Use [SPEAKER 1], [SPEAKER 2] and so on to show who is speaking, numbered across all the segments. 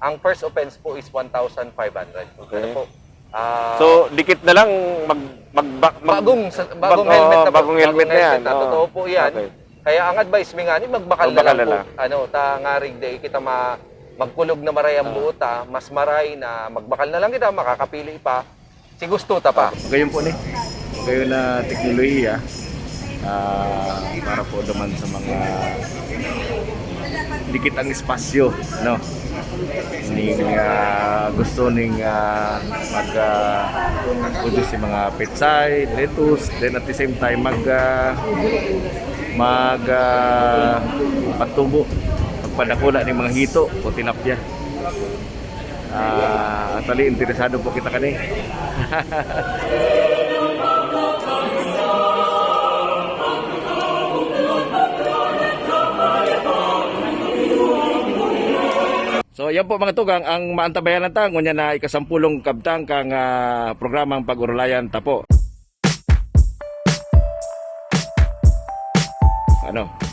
[SPEAKER 1] Ang first offense po is 1,500.
[SPEAKER 2] Okay.
[SPEAKER 1] Ano po?
[SPEAKER 2] So, dikit na lang
[SPEAKER 1] bagong helmet na po.
[SPEAKER 2] Bagong helmet na yan.
[SPEAKER 1] Totoo po yan.
[SPEAKER 2] Okay.
[SPEAKER 1] Kaya ang advice mi nga ni magbakal na lang po. Ano, ta nga rig day kita magkulog na maray ang buota, mas maray na magbakal na lang kita, makakapili pa. Si gusto ta pa.
[SPEAKER 3] Gayon po ni. Gayon na teknolohiya para po naman sa mga dikit ang espasyo, no? Ning gusto ning mag-produce si mga petsay, lettuce, then at the same time pagtubo, magpadakula ng mga hito o tinapya. Actually, interesado po kita kani. So yan po mga tugang ang maantabayan ng tango niya na ikasampulong kabtang kang programang Pag-Urulayan Tapo.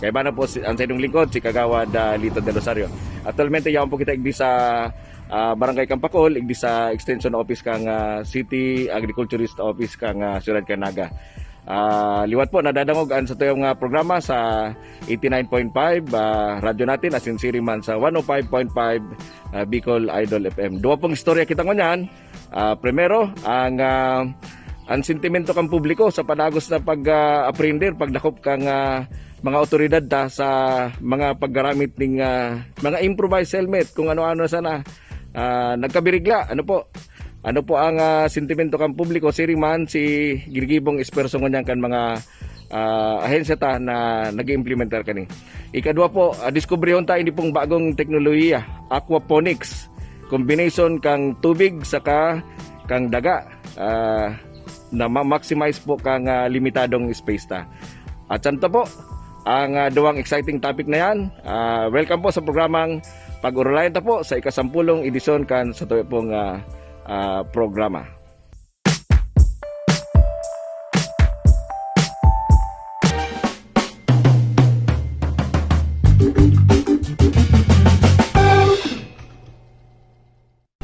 [SPEAKER 3] Kaya ba na po ang sa inyong lingkod, si Kagawad Lito de Rosario. Actualmente yan po kita igdi sa Barangay Kampakol, igdi sa Extension Office kang City Agriculturist Office kang Ciudad Canaga. Liwat po nadadangog an sa tuyong programa sa 89.5 radyo natin as in siri man sa 105.5 Bicol Idol FM. Duwa pong istorya kita ngunyan. Primero ang sentimento kang publiko sa panagos na pag-aprinder, pagdakop kang mga otoridad sa mga paggaramit ng mga improvised helmet kung ano-ano sana nagkabirigla. Ano po ang sentimento kang publiko siri man si girgibong esperso ngunyan kan mga ahensya ta na nag-implementer kani. Ikadua po, diskubrihon ta ini pong bagong teknolohiya, aquaponics, combination kang tubig saka kang daga na ma-maximize po kang limitadong space ta. At santo po ang duwang exciting topic na yan. Welcome po sa programang Pag-Urulayan ta po sa ikasampulong edisyon kan sa tuyo pong programa.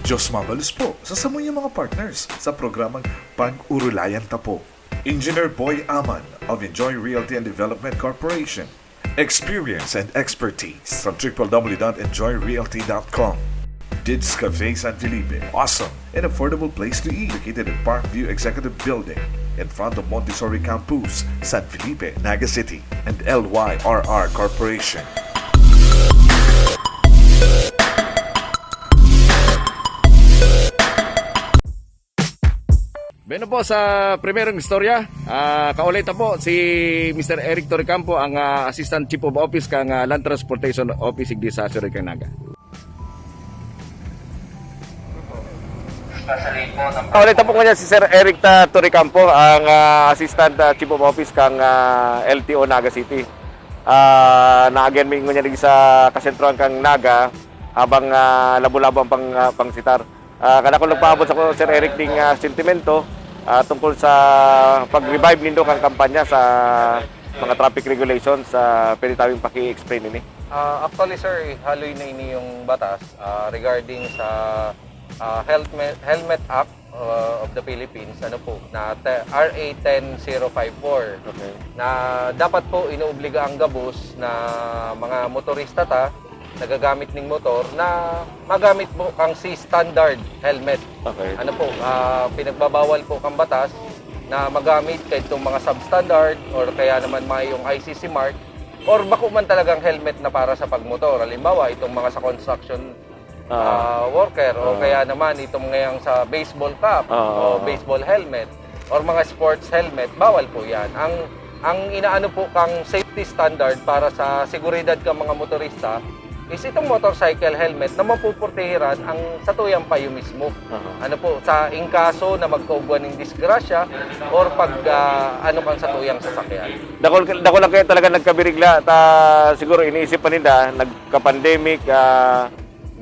[SPEAKER 4] Diyos mabalus po sa samuyang mga partners sa programang Pag-Urulayan Tapo. Engineer Boy Aman of Enjoy Realty and Development Corporation. Experience and expertise from www.enjoyrealty.com. Dids Cafe San Felipe. Awesome and affordable place to eat. Located in Parkview Executive Building in front of Montessori Campus, San Felipe, Naga City. And LYRR Corporation.
[SPEAKER 3] Beno po sa primerong istorya, kaulay ta po si Mr. Eric Torrecampo, ang Assistant Chief of Office kang Land Transportation Office igdi sa Ciudad Canaga.
[SPEAKER 2] Kaulay ta po nga si Sir Eric Torrecampo, ang Assistant Chief of Office kang LTO Naga City. Na-again may nga sa kasentruan kang Naga habang labo-labo ang pangsitar. Kada ko nagpaabot sa Sir Eric ding sentimento tungkol sa pag-revive nindo kang kampanya sa mga traffic regulations. Pwede tawing paki-explain ini.
[SPEAKER 1] Actually sir, haloy na ini yung batas regarding sa Helmet Act of the Philippines, ano po, na RA 10054.
[SPEAKER 2] Okay.
[SPEAKER 1] Na dapat po inuobliga ang gabos na mga motorista nagagamit ng motor na magamit po kang C-standard helmet.
[SPEAKER 2] Okay.
[SPEAKER 1] Ano po, pinagbabawal po kang batas na magamit kahit itong mga substandard or kaya naman may yung ICC mark or bako man talagang helmet na para sa pagmotor. Halimbawa, itong mga sa construction worker o kaya naman itong ngayong sa baseball cap o baseball helmet or mga sports helmet, bawal po yan. Ang inaano po kang safety standard para sa seguridad kang mga motorista is itong motorcycle helmet na mapupurtihiran ang satuyang payo mismo. Ano po, sa inkaso na magkaugwan ng disgrasya or pag ano kang satuyang sasakyan.
[SPEAKER 2] Dako lang kayo talaga nagkabirigla. Siguro iniisip pa nila, nagka-pandemic,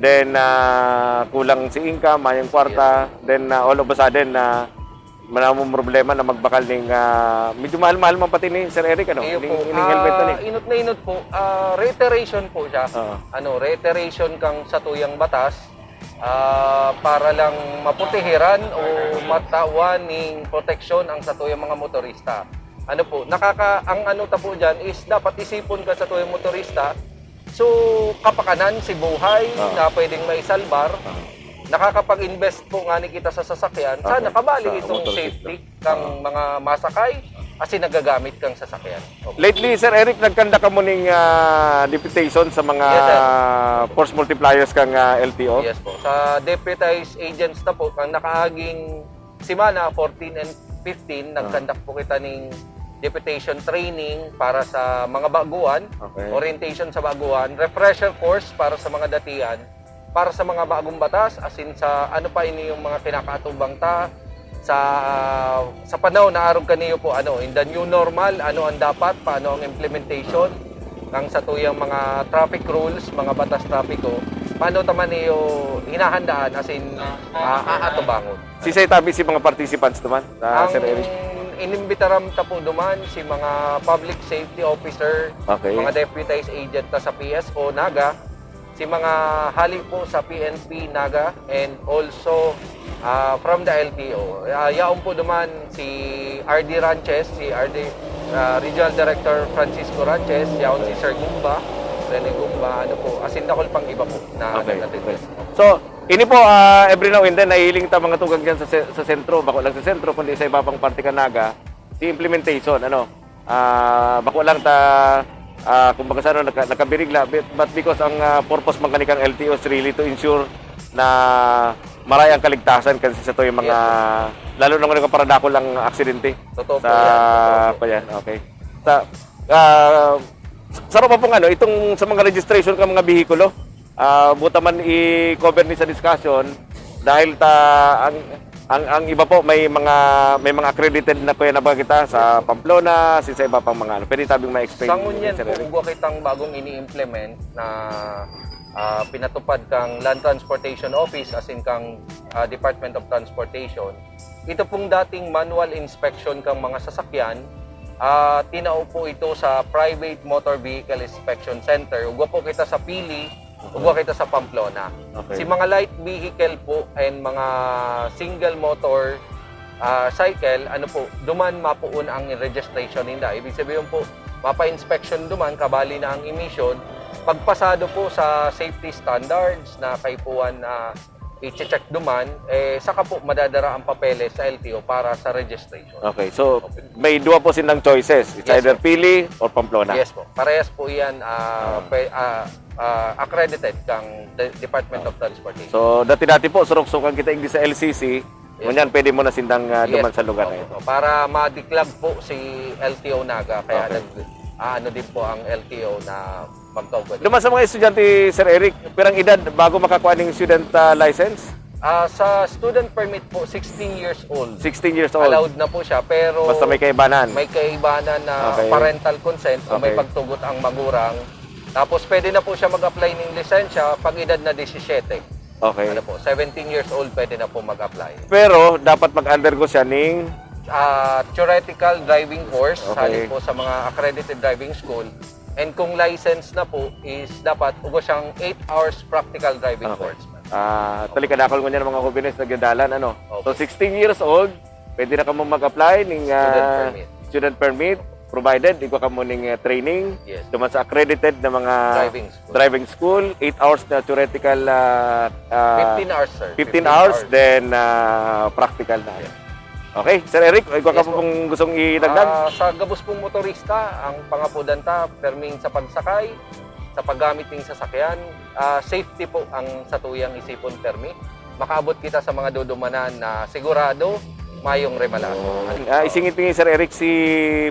[SPEAKER 2] then kulang si income, mayang kwarta, then all of a sudden manamong problema na magbakal ng medyo mahal-mahal man pati ni Sir Eric
[SPEAKER 1] Iyo po,
[SPEAKER 2] helmet to ni.
[SPEAKER 1] inot na inot po, reiteration po siya.
[SPEAKER 2] Oo.
[SPEAKER 1] Reiteration kang satuyang batas para lang maputihiran o matawan ng proteksyon ang satuyang mga motorista. Ano po, ang ano ta po dyan is dapat isipon ka sa tuyang motorista. So, kapakanan si buhay na pwedeng maisalbar. Nakakapag-invest po nga ni kita sa sasakyan. Sana kabali
[SPEAKER 2] Sa
[SPEAKER 1] itong
[SPEAKER 2] motor
[SPEAKER 1] safety kang mga masakay kasi nagagamit kang sasakyan. Okay.
[SPEAKER 2] Lately, Sir Eric, nagkanda ka mo ng deputation sa mga
[SPEAKER 1] Yes, sir.
[SPEAKER 2] force multipliers kang LTO?
[SPEAKER 1] Yes po. Sa deputized agents na po, kang nakaaging simana 14 and 15, nagkandak po kita ng deputation training para sa mga baguhan,
[SPEAKER 2] Okay.
[SPEAKER 1] orientation sa baguhan, refresher course para sa mga datian, para sa mga bagong batas, as in sa ano pa ini yung mga kinakaatubang ta, sa panahon na arog kaniyo po in the new normal, ano ang dapat, paano ang implementation ng satuyang mga traffic rules, mga batas trapiko, paano taman niyo hinahandaan as in aatubangon.
[SPEAKER 2] Sisay tabi si mga participants naman,
[SPEAKER 1] Ang
[SPEAKER 2] Sir Eric?
[SPEAKER 1] inimbitaram ta po duman si mga public safety officer,
[SPEAKER 2] Okay.
[SPEAKER 1] mga deputized agent ta sa PSO Naga, si mga halik po sa PNP Naga, and also from the LTO. Yaon po duman si RD Ranches, si RD Regional Director Francisco Ranches, yaon si Sir Gumba, Rene Gumba, ano po, asindakol pang iba po na
[SPEAKER 2] Okay.
[SPEAKER 1] nag-attend.
[SPEAKER 2] So, ini po, every now and then, nahihiling ta mga tugag dyan sa sentro, bako lang sa sentro, kundi sa iba pang parte ka Naga, si implementation, bako lang ta, kumbaga sa nakabirigla, but because ang purpose man kanikang LTO is really to ensure na maray ang kaligtasan kasi sa to yung mga, lalo na nga paradako lang aksidente.
[SPEAKER 1] Totoo po
[SPEAKER 2] Sa,
[SPEAKER 1] yan.
[SPEAKER 2] pa yan, okay. Sarap pa pong itong sa mga registration ka mga bihikulo, buta man i-cover ni sa discussion dahil ang iba po may mga accredited na kuya na ba kita sa Pamplona, sa iba pang mga pwede tabing ma-explain.
[SPEAKER 1] Sa ngunyan
[SPEAKER 2] Sir
[SPEAKER 1] po,
[SPEAKER 2] Eric?
[SPEAKER 1] ugwa kitang bagong ini-implement na pinatupad kang Land Transportation Office, as in kang Department of Transportation. Ito pong dating manual inspection kang mga sasakyan, tinao po ito sa Private Motor Vehicle Inspection Center. Ugwa po kita sa Pili, ugwa kita sa Pamplona.
[SPEAKER 2] Okay.
[SPEAKER 1] Si mga light vehicle po and mga single motor cycle, duman mapuun ang registration nila. Ibig sabihin po, mapa-inspection duman, kabali na ang emission. Pagpasado po sa safety standards na kaipuan na i-check duman, saka po madadara ang papeles sa LTO para sa registration.
[SPEAKER 2] Okay, so may dua po silang choices. It's
[SPEAKER 1] Yes,
[SPEAKER 2] either
[SPEAKER 1] po.
[SPEAKER 2] Pili or Pamplona.
[SPEAKER 1] Yes po. Parehas po yan accredited kang Department of Transportation.
[SPEAKER 2] So dati-dati po surok-sukan kita ingdi sa LCC. Ngunyan pwede mo na sindang duman sa lugar na ito.
[SPEAKER 1] Opo. Para ma-declare po si LTO Naga, kaya
[SPEAKER 2] Okay.
[SPEAKER 1] din po ang LTO na magkaugad.
[SPEAKER 2] Duman sa mga estudyante, Sir Eric, pirang edad bago makakuha ng student license?
[SPEAKER 1] Sa student permit po, 16 years old.
[SPEAKER 2] 16 years old.
[SPEAKER 1] Allowed na po siya, pero
[SPEAKER 2] Basta may kaibanan.
[SPEAKER 1] may kaibanan na
[SPEAKER 2] Okay.
[SPEAKER 1] parental consent o may
[SPEAKER 2] Okay.
[SPEAKER 1] pagtugot ang magurang. Tapos pwede na po siya mag-apply ng lisensya pag edad na 17.
[SPEAKER 2] Okay.
[SPEAKER 1] 17 years old pwede na po mag-apply.
[SPEAKER 2] Pero dapat mag-undergo siya ng
[SPEAKER 1] Theoretical driving course,
[SPEAKER 2] Okay.
[SPEAKER 1] halin po sa mga accredited driving school. And kung license na po, is dapat ugo siyang 8 hours practical driving
[SPEAKER 2] Okay.
[SPEAKER 1] course.
[SPEAKER 2] talikadakol mo niya ng mga kubines na gadalan. So 16 years old, pwede na ka mo mag-apply ng student permit provided ikaw ka mo ng training
[SPEAKER 1] Yes.
[SPEAKER 2] duman sa accredited na mga
[SPEAKER 1] Driving school.
[SPEAKER 2] 8 hours na theoretical
[SPEAKER 1] 15 hours, sir.
[SPEAKER 2] 15 hours then practical na. Okay, Sir Eric, ikaw ka
[SPEAKER 1] Yes,
[SPEAKER 2] po pong gustong idagdag?
[SPEAKER 1] Sa gabos pong motorista, ang pangapudanta, perming sa pagsakay, sa paggamit ng sasakyan, safety po ang satuyang isipon permi. Makaabot kita sa mga dudumanan na sigurado mayong remalato.
[SPEAKER 2] Isingit ni Sir Eric si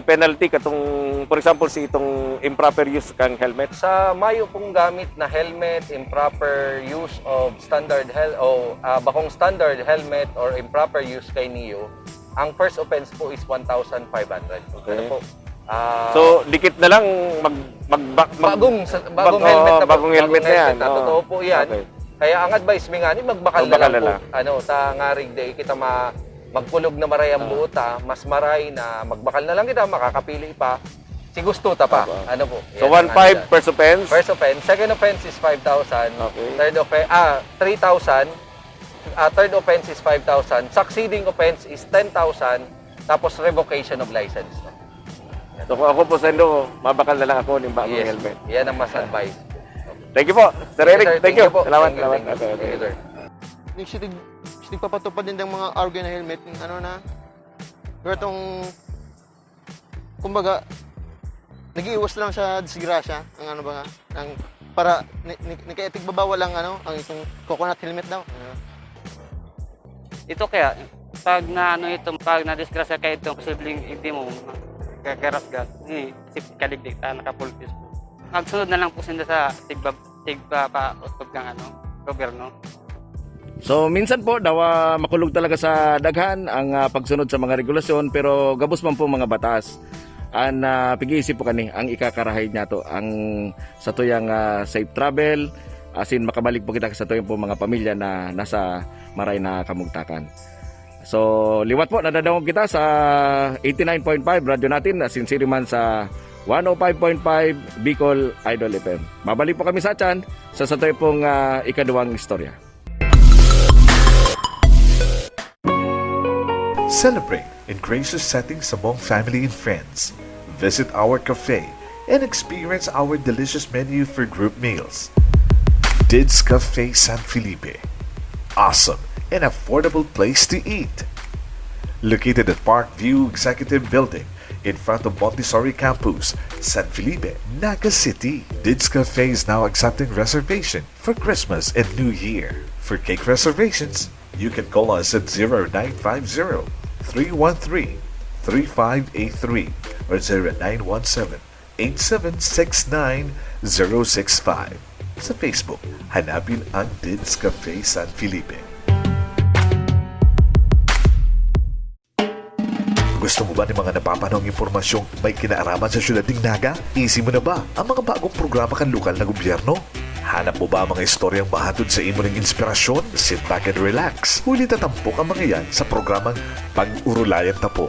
[SPEAKER 2] penalty katong for example si itong improper use kang helmet.
[SPEAKER 1] Sa mayo pong gamit na helmet, improper use of bakong standard helmet or improper use kay NIO, ang first offense po is 1,500.
[SPEAKER 2] Okay.
[SPEAKER 1] Ano po?
[SPEAKER 2] So dikit na lang
[SPEAKER 1] bagong helmet na po.
[SPEAKER 2] bagong helmet na yan.
[SPEAKER 1] Totoo po yan.
[SPEAKER 2] Okay.
[SPEAKER 1] Kaya ang advice mi nga ni magbakal na
[SPEAKER 2] Magbakal
[SPEAKER 1] lang
[SPEAKER 2] na
[SPEAKER 1] po. Ta nga rig day kita magpulog na maray ang buota, mas maray na magbakal na lang kita, makakapili pa. Si Gustuta pa.
[SPEAKER 2] Opo.
[SPEAKER 1] Ano po?
[SPEAKER 2] So,
[SPEAKER 1] Yan ang
[SPEAKER 2] 1.5
[SPEAKER 1] ano
[SPEAKER 2] first offense.
[SPEAKER 1] dyan. First offense. Second offense is 5,000.
[SPEAKER 2] Okay.
[SPEAKER 1] 3,000. Third offense is 5,000. Succeeding offense is 10,000. Tapos revocation of license.
[SPEAKER 2] So, kung ako po sa Indo, mabakal na lang ako ng bagong
[SPEAKER 1] Yes.
[SPEAKER 2] helmet.
[SPEAKER 1] Yan ang mas advice.
[SPEAKER 2] Thank you po. Sir Eric, thank you.
[SPEAKER 1] po.
[SPEAKER 2] Salamat.
[SPEAKER 1] Thank you,
[SPEAKER 2] Salamat.
[SPEAKER 1] thank you.
[SPEAKER 2] Okay,
[SPEAKER 1] Thank you,
[SPEAKER 2] okay.
[SPEAKER 1] sir.
[SPEAKER 5] Yung sinigpapatupad din ng mga argo na helmet, yung ano na, pero itong, kumbaga, nag-iiwas lang sa disgrasya, ang ano ba nga, ang, para, nikaetig babawal lang, ano, ang itong coconut helmet daw.
[SPEAKER 6] Ito kaya, pag na ano ito, pag na-disgrasya ka ito, posibleng hindi mo kakarasgas, safety kaligdig, nakapulpis po. Magsunod na lang po sila sa tigpa pa-utog ng ano, gobyerno.
[SPEAKER 3] So minsan po daw makulog talaga sa daghan ang pagsunod sa mga regulasyon pero gabos man po mga batas. An pag-iisip po kani ang ikakarahay niya to ang sa tuyang safe travel asin makabalik po kita sa tuyang po mga pamilya na nasa maray na kamugtakan. So liwat po nadadawog kita sa 89.5 radyo natin asin siriman sa 105.5 Bicol Idol FM. Babalik po kami sa tiyan sa tuyang pong ikaduwang istorya.
[SPEAKER 4] Celebrate in gracious settings among family and friends. Visit our cafe and experience our delicious menu for group meals. Dids Cafe San Felipe. Awesome and affordable place to eat. Located at Parkview Executive Building in front of Montessori Campus, San Felipe, Naga City. Dids Cafe is now accepting reservation for Christmas and New Year. For cake reservations, you can call us at 0950-313-3583 or 0917-8769-065. Sa Facebook, hanapin ang Dids Cafe San Felipe. Gusto mo ba ng mga napapanong impormasyong may kinaaraman sa syudad ng Naga? Easy mo na ba ang mga bagong programa kan lokal na gobyerno? Hanap mo ba ang mga istoryang mahatod sa imo ng inspirasyon? Sit back and relax. Huli tatampok ang mga yan sa programang Pag-Urulayan Tapo.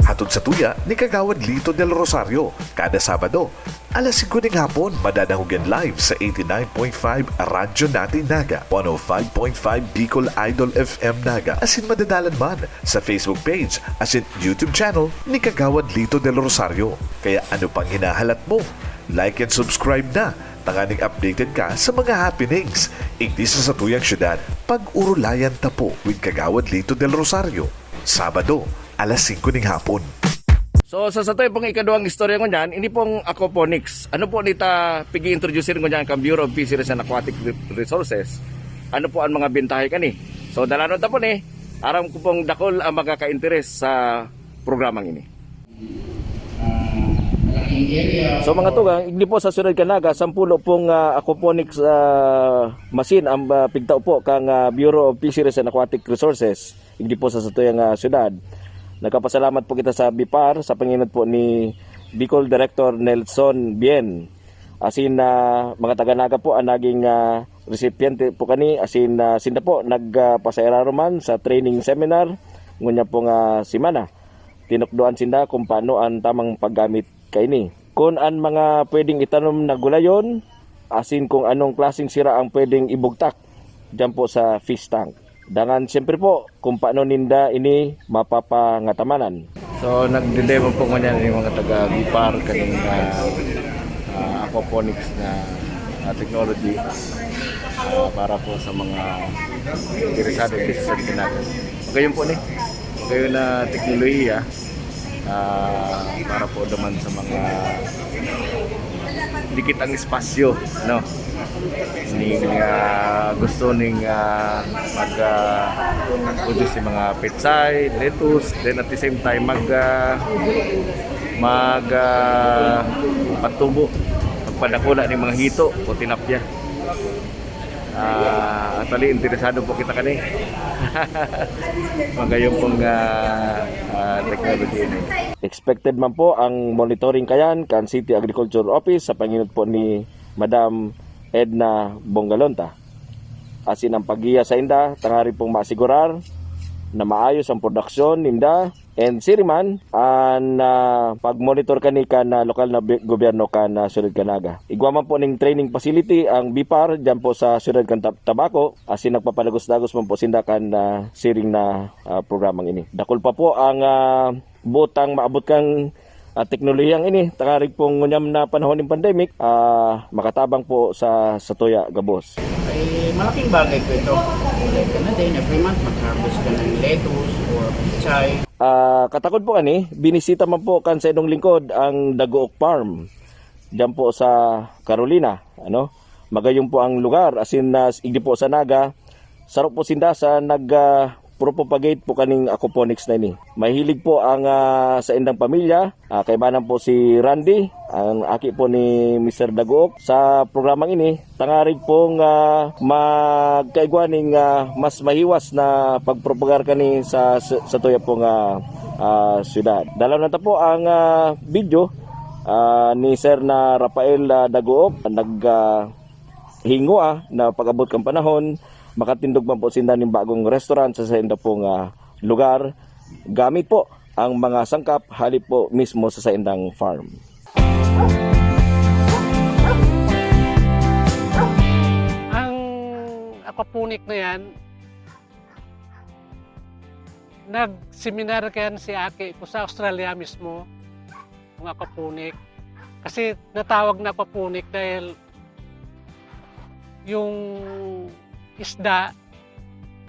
[SPEAKER 4] Hatod sa tuya ni Kagawad Lito del Rosario. Kada Sabado, alas 5 ng hapon, madadahugan live sa 89.5 Radyo Natin Naga, 105.5 Bicol Idol FM Naga, asin madadalan man sa Facebook page asin YouTube channel ni Kagawad Lito del Rosario. Kaya ano pang hinahalat mo? Like and subscribe na. Tanganing updated ka sa mga happenings. Igdi sa tuyang syudad, Pag-Urulayan Tapo with Kagawad Lito del Rosario. Sabado, alas 5 ng hapon.
[SPEAKER 3] So sa satoy pong ikaduhang istorya ko niyan, ini pong aquaponics. Ano po nita pigi-introducerin ko niyan kang Bureau of Fisheries and Aquatic Resources. Ano po ang mga bentahe kani? So dalanon ta po ni, aram ko pong dakol ang magkaka-interes sa programang ini. So mga tugang, hindi po sa Sunod Kanaga, 10 pong aquaponics machine ang pigtao po kang Bureau of Fisheries and Aquatic Resources. Hindi po sa satuyang syudad. Nagkapasalamat po kita sa BIPAR sa panginod po ni Bicol Director Nelson Bien. Asin mga taga-Naga po ang naging recipiente po kani. Asin sinda po nagpasayara roman sa training seminar ngunya po nga simana. Tinukduan sinda kung paano ang tamang paggamit kaini. Kung ang mga pwedeng itanom na gulayon, asin kung anong klaseng sira ang pwedeng ibugtak dyan po sa fish tank. Dangan siyempre po kung paano ninda ini mapapangatamanan. So nagdedemo po nga niyan yung mga taga-BIPAR kaning aquaponics na technology para po sa mga interesado dito sa Kinaga. Ngayon po ni, kayo na teknolohiya para po naman sa mga dikit ang espasyo, no? Ning gusto ning mag-produce yung mga petsay, lettuce, then at the same time pagtubo, magpadakula ng mga hito o tinapya. Actually, interesado po kita kani. Magayong pong technology ini. Expected man po ang monitoring kayan kan City Agriculture Office sa panginod po ni Madam Edna Bongalonta. Asin ang paggiya sa inda, tangari pong masigurar na maayos ang produksyon ninda And siriman an pag-monitor kani kan lokal na gobyerno kan Syudad Canaga. Igwa man po ning training facility ang BIPAR diyan po sa Syudad kan Tabaco asin nagpapalagos-dagos man po sinda kan siring na programang ini. Dakol pa po ang butang maabot kang teknolohiyang ini takarig pong ngunyam na panahon ng pandemic makatabang po sa Tuya Gabos.
[SPEAKER 7] Ay malaking bagay po ito. Like ka na din, every month mag-harvest ka ng lettuce or pichay.
[SPEAKER 3] Katakod po kani, binisita man po kan sa inong lingkod ang Dagook Farm. Diyan po sa Carolina, ano? Magayon po ang lugar asin igdi po sa Naga. Sarap po sinda sa propagate po kaning aquaponics na ini. Mahilig po ang sa indang pamilya, kaibanan po si Randy, ang aki po ni Mr. Dagook. Sa programang ini, tangarig pong magkaigwaning mas mahiwas na pagpropagar kani sa tuya pong syudad. Dalaw na ta po ang video ni Sir na Rafael Dagook, hingo na pag-abot kang panahon, makatindog man po sinda ng bagong restaurant sa sainda pong lugar gamit po ang mga sangkap halip po mismo sa saindang farm.
[SPEAKER 8] Ang aquaponic na yan, nag-seminar kayan si Aki ko sa Australia mismo, ang aquaponic. Kasi natawag na aquaponic dahil yung isda,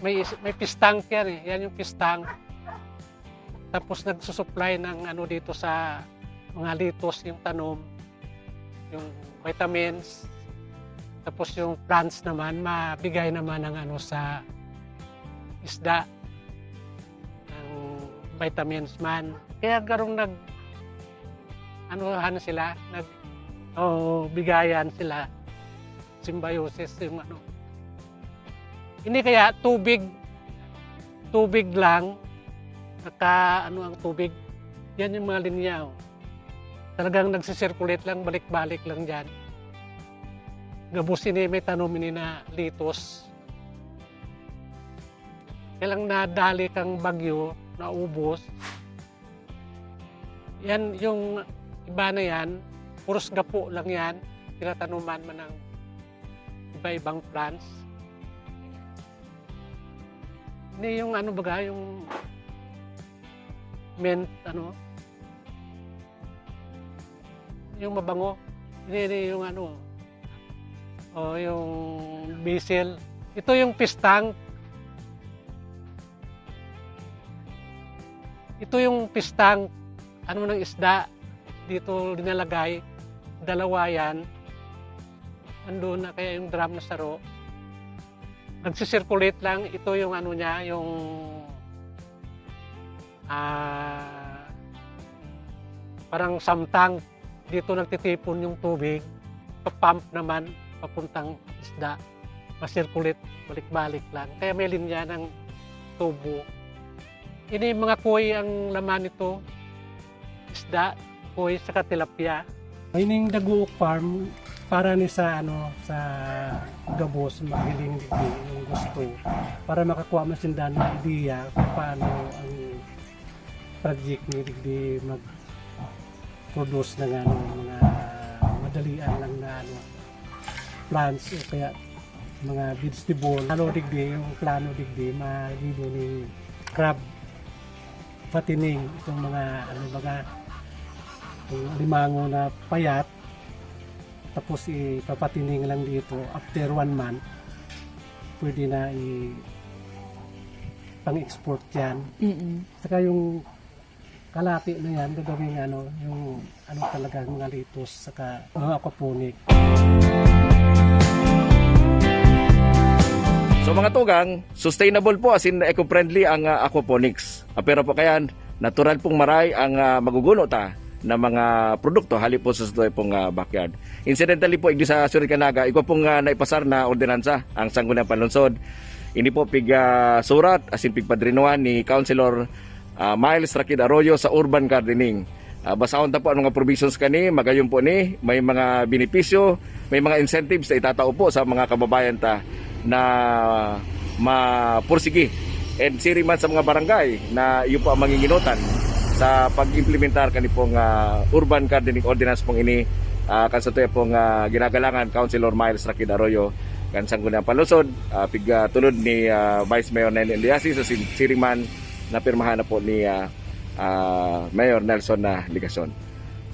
[SPEAKER 8] may pistang yan eh. Yan yung pistang. Tapos nagsusupply ng dito sa mga litos, yung tanom, yung vitamins. Tapos yung plants naman, mabigay naman ng sa isda, ng vitamins man. Kaya garong bigayan sila. Symbiosis yung Hindi kaya tubig lang, ang tubig, yan yung mga linya. Talagang nagsisirculate lang, balik-balik lang dyan. Gabusin may tanom ini na litos. Kailang nadali kang bagyo, naubos. Yan, yung iba na yan, puros gapo lang yan, tinatanuman man ng iba-ibang plants. Hindi yung yung mint, yung mabango. Hindi yung yung basil. Ito yung pistang. Ito yung pistang, ng isda. Dito dinalagay. Dalawa yan. Andun na kaya yung drum na saro. Nagsisirculate lang. Ito yung niya, yung parang samtang. Dito nagtitipon yung tubig. Pa-pump naman papuntang isda. Ma-circulate, balik-balik lang. Kaya may linya ng tubo. Ini mga koi ang laman nito. Isda, koi, saka tilapia. Ining Dagook Farm, para ni sa sa Gabos, mahiling yung gusto para makakuha man sinda ng idea kung paano ang project ni digdi mag-produce ng mga madalian lang na plants o kaya mga vegetable. Digdi yung plano digdi magibo ni crab patining itong mga itong limango na payat. Tapos ipapatining lang dito after 1 month pwede na pang-export yan. Saka yung kalati na yan gagawin yung talaga mga litos saka mga aquaponic.
[SPEAKER 3] So mga tugang, sustainable po as in eco-friendly ang aquaponics. Pero po kayan, natural pong maray ang maguguno ta na mga produkto halip po sa pong backyard. Incidentally po, igdi sa Syudad Canaga, ikaw pong naipasar na ordinansa ang Sangguniang Panlungsod. Ini po surat asin pigpadrinuan ni Councilor Miles Rakid Arroyo sa urban gardening. Basaon ta po ang mga provisions kani, magayon po ni, may mga benepisyo, may mga incentives na itatao po sa mga kababayan ta na mapursigi and siriman sa mga barangay na iyo po ang manginginutan sa pag-implementar kanipong urban gardening ordinance pong ini kan sa tuya pong ginagalangan Councilor Miles Rakid Arroyo kan Sangguniang Palusod piga tulod ni Vice Mayor Nene Eliasi sa siriman na pirmahan na po ni Mayor Nelson na Ligason.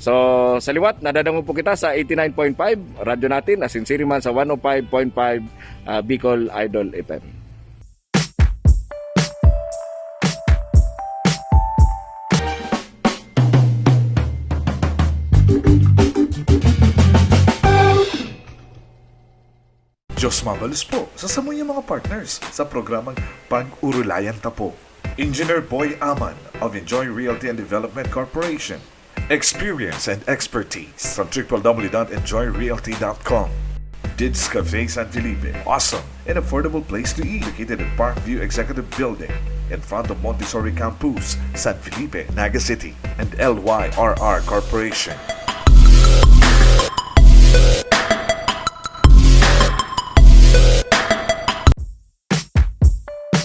[SPEAKER 3] So sa liwat, nadadango po kita sa 89.5 radyo natin asin siriman sa 105.5 Bicol Idol FM.
[SPEAKER 4] Diyos mabalos po sa samuyang mga partners sa programang Pag-Urulayan Tapo. Engineer Boy Aman of Enjoy Realty and Development Corporation. Experience and expertise from www.enjoyrealty.com. Dids Cafe San Felipe. Awesome and affordable place to eat. Located at Parkview Executive Building in front of Montessori Campus, San Felipe, Naga City. And LYRR Corporation.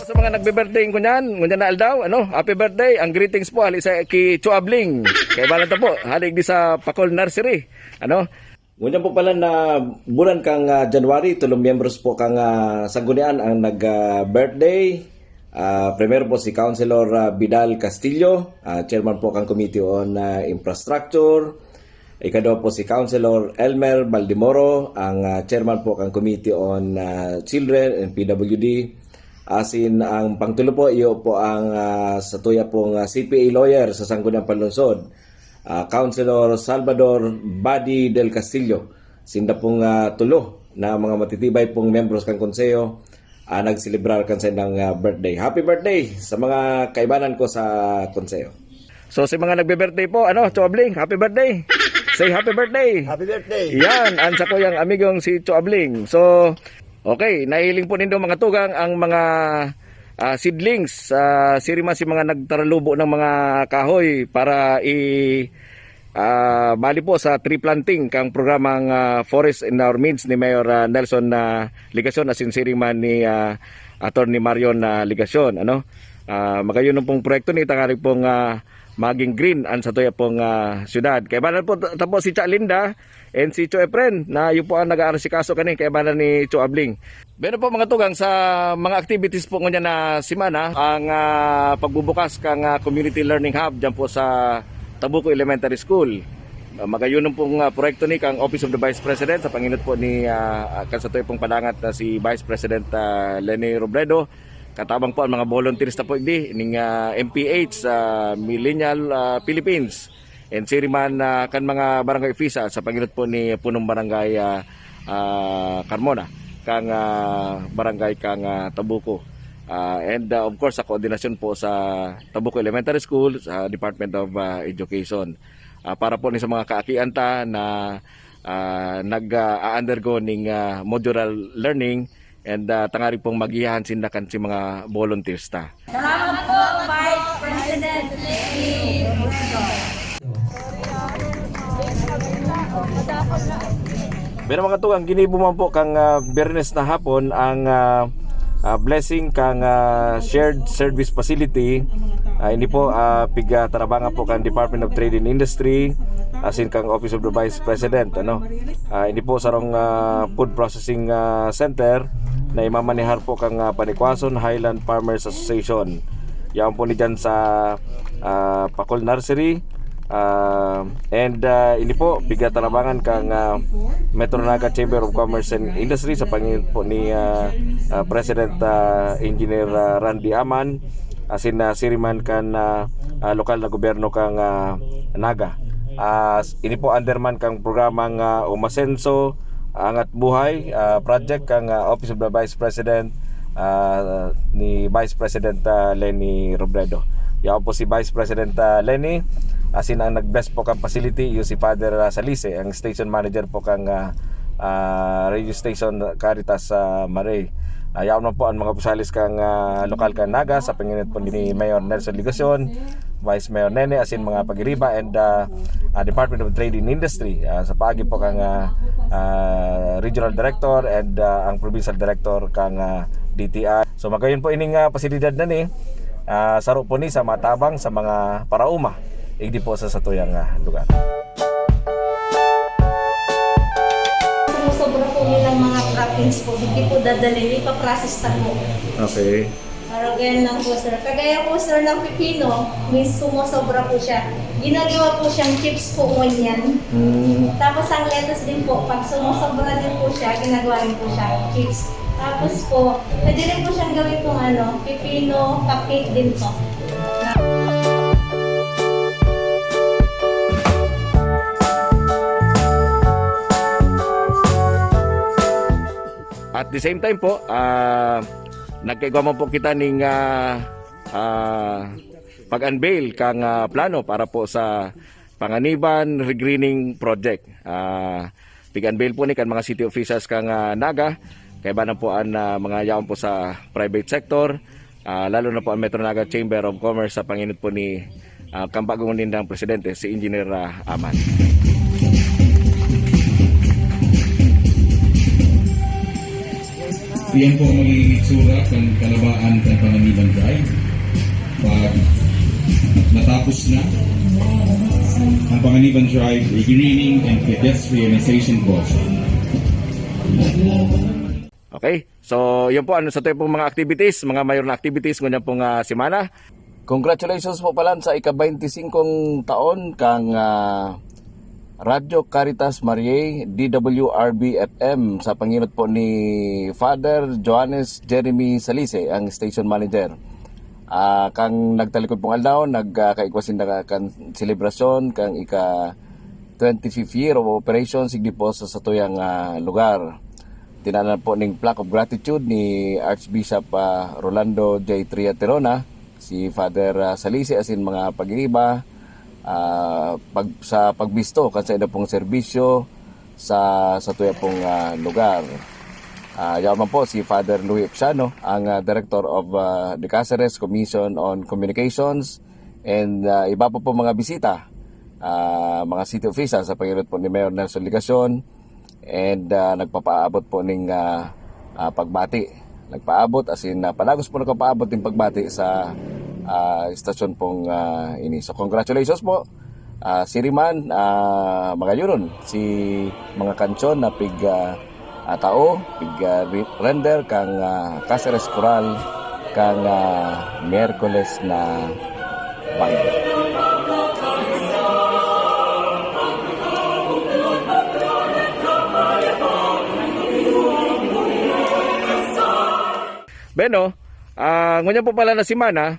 [SPEAKER 3] Sa mga nagbe-birthday ko niyan na aldaw, happy birthday. Ang greetings po hali sa ki Chuabling. Kay balanta po, halik di sa Pacol Nursery. Ngunyan po pala na bulan kang January, tulong members po kang Sanggunian ang nag-birthday. Primero po si Councilor Vidal Castillo, chairman po kang Committee on Infrastructure. Ikadwa po si Councilor Elmer Baldimoro, ang chairman po kang Committee on Children and PWD. Asin ang pangtulo po, iyo po ang sa tuya pong CPA lawyer sa Sangguniang Palunsod, Councilor Salvador Badi del Castillo. Sinda pong tulo na mga matitibay pong membros kang konseyo nagselebrar kan sa ng birthday. Happy birthday sa mga kaibanan ko sa konseyo. So sa mga nagbe-birthday po, Chuabling, happy birthday. Say happy birthday.
[SPEAKER 5] Happy birthday!
[SPEAKER 3] Yan, ansa ko yung amigong si Chuabling. So, okay, nahiling po nindo mga tugang ang mga seedlings. Sirima si mga nagtaralubo ng mga kahoy para bali po sa tree planting kang programang Forest in Our Means ni Mayor Nelson Ligason asin siriman ni Attorney Marion Ligason. Magayon pong proyekto ni tangarig pong maging green ang sa tuya pong syudad. Kaya banan po tapos si Cha Linda and si Cho Efren na yun po ang nag-aarsikaso kanin kaya banan ni Cho Abling. Pero po mga tugang sa mga activities po ngayon na simana ang pagbubukas kang community learning hub dyan po sa Tabuco Elementary School. Magayon pong proyekto ni kang Office of the Vice President sa panginot po ni kasatoy pong padangat si Vice President Leni Robredo. Katabang po ang mga volunteers na po ning MPH sa Millennial Philippines. And siriman kan mga barangay official sa panginot po ni punong barangay Carmona kang barangay kang Tabuco. And of course sa koordinasyon po sa Tabuco Elementary School sa Department of Education. Para po ni sa mga kaakianta na nag-undergo ning modular learning and tangari pong magiyahan sindakan si mga volunteers ta.
[SPEAKER 9] Salamat po, Vice President Leni Robredo.
[SPEAKER 3] Pero mga tugang ginibuman po kang Bernes na hapon ang blessing kang shared service facility. Ini po piga tarabangan po kang Department of Trade and Industry asin kang Office of the Vice President. Ini po sarong food processing center na imamanihar po kang Panikwason Highland Farmers Association. Yan po ni dyan sa Pacol Nursery. And ini po bigat tarabangan kang Metro Naga Chamber of Commerce and Industry sa pangingin po ni President Engineer Randy Aman asin siriman kan lokal na gobyerno kang Naga. Ini po underman kang programang Umasenso Angat Buhay project kang Office of the Vice President ni Vice President Leni Robredo. Yan po si Vice President Leni asin ang nag-bless po kang facility yung si Father Salise, ang station manager po kang radio station Caritas Maray. Ayaw na po ang mga pusalis kang lokal kang Naga sa panginit po ni Mayor Nelson Ligason, Vice Mayor Nene asin mga pagiriba and Department of Trade and Industry sa paagi po kang Regional Director and ang Provincial Director kang DTI. So magayon po ining pasilidad na ni saro po ni sa matabang sa mga parauma igdi po sa satuyang lugar.
[SPEAKER 9] Sumusobra po yun ng mga trappings po. Hindi po dadalhin, ipaprocess na po.
[SPEAKER 3] Okay.
[SPEAKER 9] Para ganyan lang po sir. Kagaya po sir ng pipino, may sumusobra po siya. Ginagawa po siyang chips po ganyan. Tapos ang lettuce din po, pag sumusobra din po siya, ginagawa rin po siya chips. Tapos po, pwede rin po siyang gawin pong pipino, cupcake din po.
[SPEAKER 3] At the same time po, nagkaigwa po kita ning pag-unveil kang plano para po sa Panganiban Regreening Project. Pig-unveil po ni kan mga city officials kang Naga, kay banan po ang mga yaon po sa private sector, lalo na po ang Metro Naga Chamber of Commerce sa panginut po ni kang bagong nindang presidente, si Engineer Aman.
[SPEAKER 10] Yan po ang magiging itsura ng kalabaan ng Panganiban Drive pag natapos na ang Panganiban Drive Regreening and Pedestrianization Project.
[SPEAKER 3] Okay, so yun po ano sa tayo pong mga activities, mga mayor na activities ngunyan pong semana. Congratulations po pala sa ika-25 taon kang Radyo Caritas Mariae DWRB FM sa panginut po ni Father Johannes Jeremy Salise, ang station manager. Kang nagtalikod pong aldaw, nagkaikwasin na kan selebrasyon kang ika 25th year of operation sigdi po sa satuyang lugar. Tinanan po ning plaque of gratitude ni Archbishop Rolando J. Triaterona, si Father Salise asin mga pag-iniba, sa pagbisto kasi ina pong serbisyo sa tuya pong lugar. Yaman po si Father Louis Epsiano, ang Director of the Cáceres Commission on Communications, and iba po mga bisita, mga city officials sa pangyayari po ni Mayor Nelson Ligacion, and nagpapaabot po ng pagbati. Nagpaabot as in palagos po nagpapaabot ng pagbati sa istasyon pong ini. So congratulations po Siriman, mga yuron si mga kansyon na pig tao, pig render kang Cáceres Coral kang Miyerkules na bangko. Beno, ngunyan po pala na simana,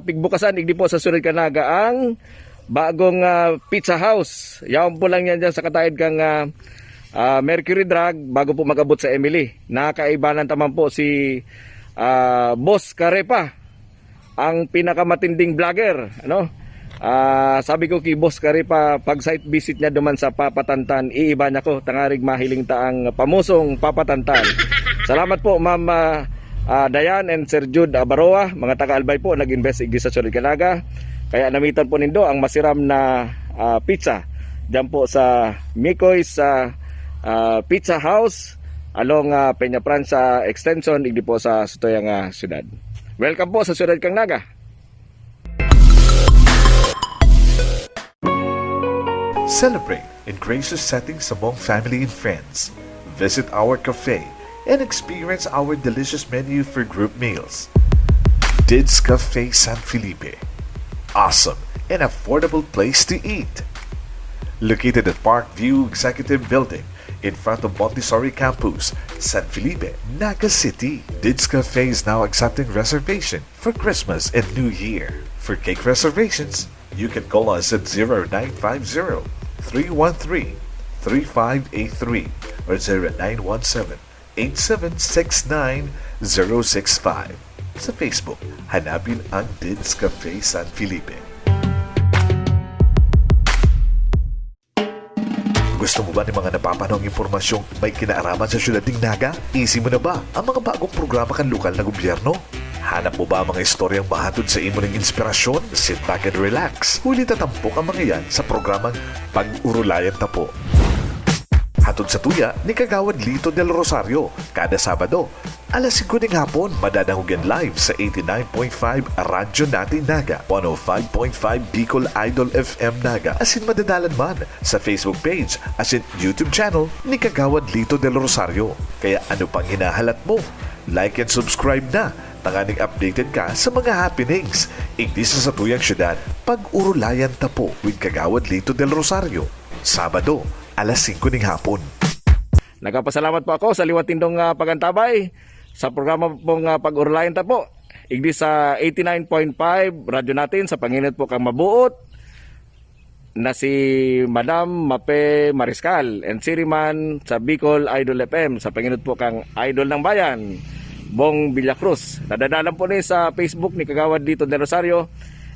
[SPEAKER 3] pigbukasan igdi po sa Sunod Kanaga ang bagong pizza house. Yaon po lang yan dyan sa katayid kang Mercury Drug bago po magabot sa Emily. Nakaibanan taman po si Boss Carepa, ang pinakamatinding vlogger. Ano? Sabi ko kay Boss Carepa, pag site visit niya duman sa Papatantan, iiba niya ko, tangarig mahiling taang pamusong Papatantan. Salamat po Ma'am Dayan and Sir Jude Baroa, mga taga-Albay po, nag-invest igdi sa Sunod Kanaga. Kaya namitan po nindo ang masiram na pizza diyan po sa Mikoy's Pizza House along Peña Francia Extension igdi po sa Sutuyang Syudad. Welcome po sa Sunod Kanaga.
[SPEAKER 4] Celebrate in gracious settings among family and friends. Visit our cafe and experience our delicious menu for group meals. Dids Cafe San Felipe. Awesome and affordable place to eat. Located at Parkview Executive Building in front of Montessori Campus, San Felipe, Naga City. Dids Cafe is now accepting reservation for Christmas and New Year. For cake reservations, you can call us at 0950-313-3583 or 0917-8769-065. Sa Facebook, hanapin ang Dids Cafe San Felipe. Gusto mo ba ng mga napapanong impormasyong may kinaaraman sa syudad ng Naga? Easy mo na ba ang mga bagong programa kan lokal na gobyerno? Hanap mo ba ang mga istoryang mahatod sa imo ng inspirasyon? Sit back and relax. Huli tatampok ang mga yan sa programang Pag-Urulayan Tapo. Hatod sa tuya ni Kagawad Lito del Rosario kada Sabado Alas 5 ng hapon, madadahugan live sa 89.5 Radyo Natin Naga, 105.5 Bicol Idol FM Naga, asin madadalan man sa Facebook page asin YouTube channel ni Kagawad Lito del Rosario. Kaya ano pang hinahalat mo? Like and subscribe na, tanganing updated ka sa mga happenings. Igdi sa Satuyang Syudad, Pag-Urulayan Tapo with Kagawad Lito del Rosario. Sabado, alas 5 ng hapon.
[SPEAKER 3] Nagpapasalamat po ako sa liwat tindong pagantabay sa programa pong Pag-Urulayan Tapo. Igdi sa 89.5 radyo natin sa Panginoon po kang mabuot na si Madam Mape Mariscal and Siriman sa Bicol Idol FM sa Panginoon po kang Idol ng Bayan, Bong Villacruz. Nadadalan po ni sa Facebook ni Kagawad Lito del Rosario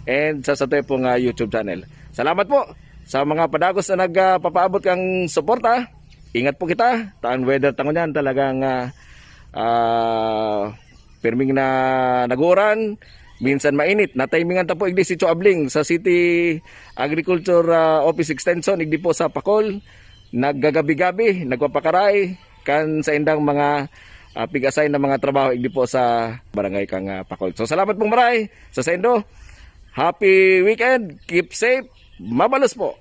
[SPEAKER 3] and sa Satoy pong YouTube channel. Salamat po sa mga padagos na nagpapaabot kang suporta. Ingat po kita. Taan weather tangon yan talagang pirming na naguran, minsan mainit. Natimingan ta po igdi si Choabling sa City Agriculture Office Extension, igdi po sa Pakol. Naggagabi-gabi, nagpapakaray kan sa indang mga pig-assign na mga trabaho igdi po sa barangay kang Pakol. So salamat pong maray sa sendo. Happy weekend, keep safe, mabalos po.